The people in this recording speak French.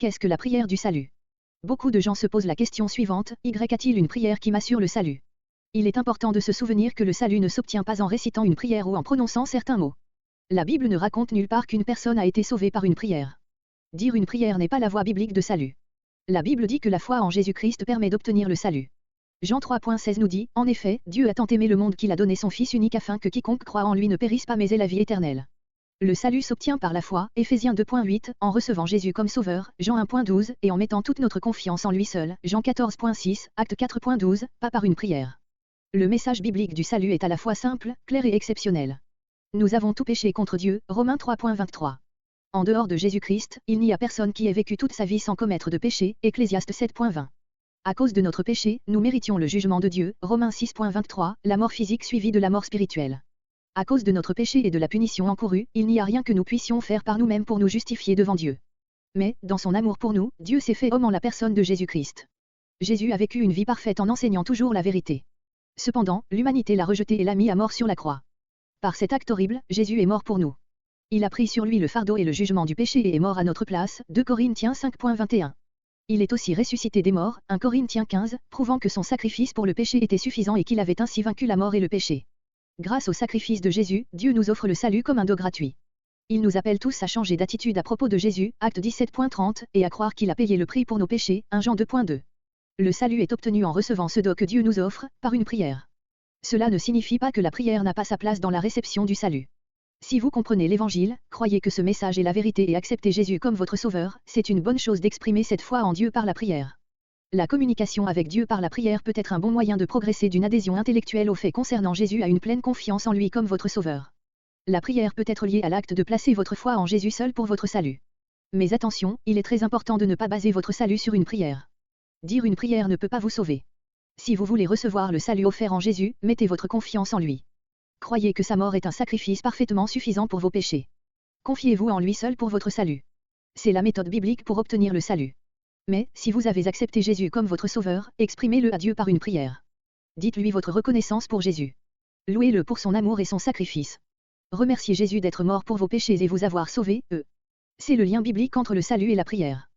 Qu'est-ce que la prière du salut? Beaucoup de gens se posent la question suivante, y a-t-il une prière qui m'assure le salut? Il est important de se souvenir que le salut ne s'obtient pas en récitant une prière ou en prononçant certains mots. La Bible ne raconte nulle part qu'une personne a été sauvée par une prière. Dire une prière n'est pas la voie biblique de salut. La Bible dit que la foi en Jésus-Christ permet d'obtenir le salut. Jean 3,16 nous dit, en effet, Dieu a tant aimé le monde qu'il a donné son Fils unique afin que quiconque croit en lui ne périsse pas mais ait la vie éternelle. Le salut s'obtient par la foi, Éphésiens 2,8, en recevant Jésus comme sauveur, Jean 1,12, et en mettant toute notre confiance en lui seul, Jean 14,6, Acte 4,12, pas par une prière. Le message biblique du salut est à la fois simple, clair et exceptionnel. Nous avons tout péché contre Dieu, Romains 3,23. En dehors de Jésus-Christ, il n'y a personne qui ait vécu toute sa vie sans commettre de péché, Ecclésiaste 7,20. À cause de notre péché, nous méritions le jugement de Dieu, Romains 6,23, la mort physique suivie de la mort spirituelle. À cause de notre péché et de la punition encourue, il n'y a rien que nous puissions faire par nous-mêmes pour nous justifier devant Dieu. Mais, dans son amour pour nous, Dieu s'est fait homme en la personne de Jésus-Christ. Jésus a vécu une vie parfaite en enseignant toujours la vérité. Cependant, l'humanité l'a rejeté et l'a mis à mort sur la croix. Par cet acte horrible, Jésus est mort pour nous. Il a pris sur lui le fardeau et le jugement du péché et est mort à notre place, 2 Corinthiens 5,21. Il est aussi ressuscité des morts, 1 Corinthiens 15, prouvant que son sacrifice pour le péché était suffisant et qu'il avait ainsi vaincu la mort et le péché. Grâce au sacrifice de Jésus, Dieu nous offre le salut comme un don gratuit. Il nous appelle tous à changer d'attitude à propos de Jésus, Acte 17,30, et à croire qu'il a payé le prix pour nos péchés, 1 Jean 2,2. Le salut est obtenu en recevant ce don que Dieu nous offre, par une prière. Cela ne signifie pas que la prière n'a pas sa place dans la réception du salut. Si vous comprenez l'Évangile, croyez que ce message est la vérité et acceptez Jésus comme votre sauveur, c'est une bonne chose d'exprimer cette foi en Dieu par la prière. La communication avec Dieu par la prière peut être un bon moyen de progresser d'une adhésion intellectuelle au fait concernant Jésus à une pleine confiance en lui comme votre sauveur. La prière peut être liée à l'acte de placer votre foi en Jésus seul pour votre salut. Mais attention, il est très important de ne pas baser votre salut sur une prière. Dire une prière ne peut pas vous sauver. Si vous voulez recevoir le salut offert en Jésus, mettez votre confiance en lui. Croyez que sa mort est un sacrifice parfaitement suffisant pour vos péchés. Confiez-vous en lui seul pour votre salut. C'est la méthode biblique pour obtenir le salut. Mais, si vous avez accepté Jésus comme votre sauveur, exprimez-le à Dieu par une prière. Dites-lui votre reconnaissance pour Jésus. Louez-le pour son amour et son sacrifice. Remerciez Jésus d'être mort pour vos péchés et vous avoir sauvé, C'est le lien biblique entre le salut et la prière.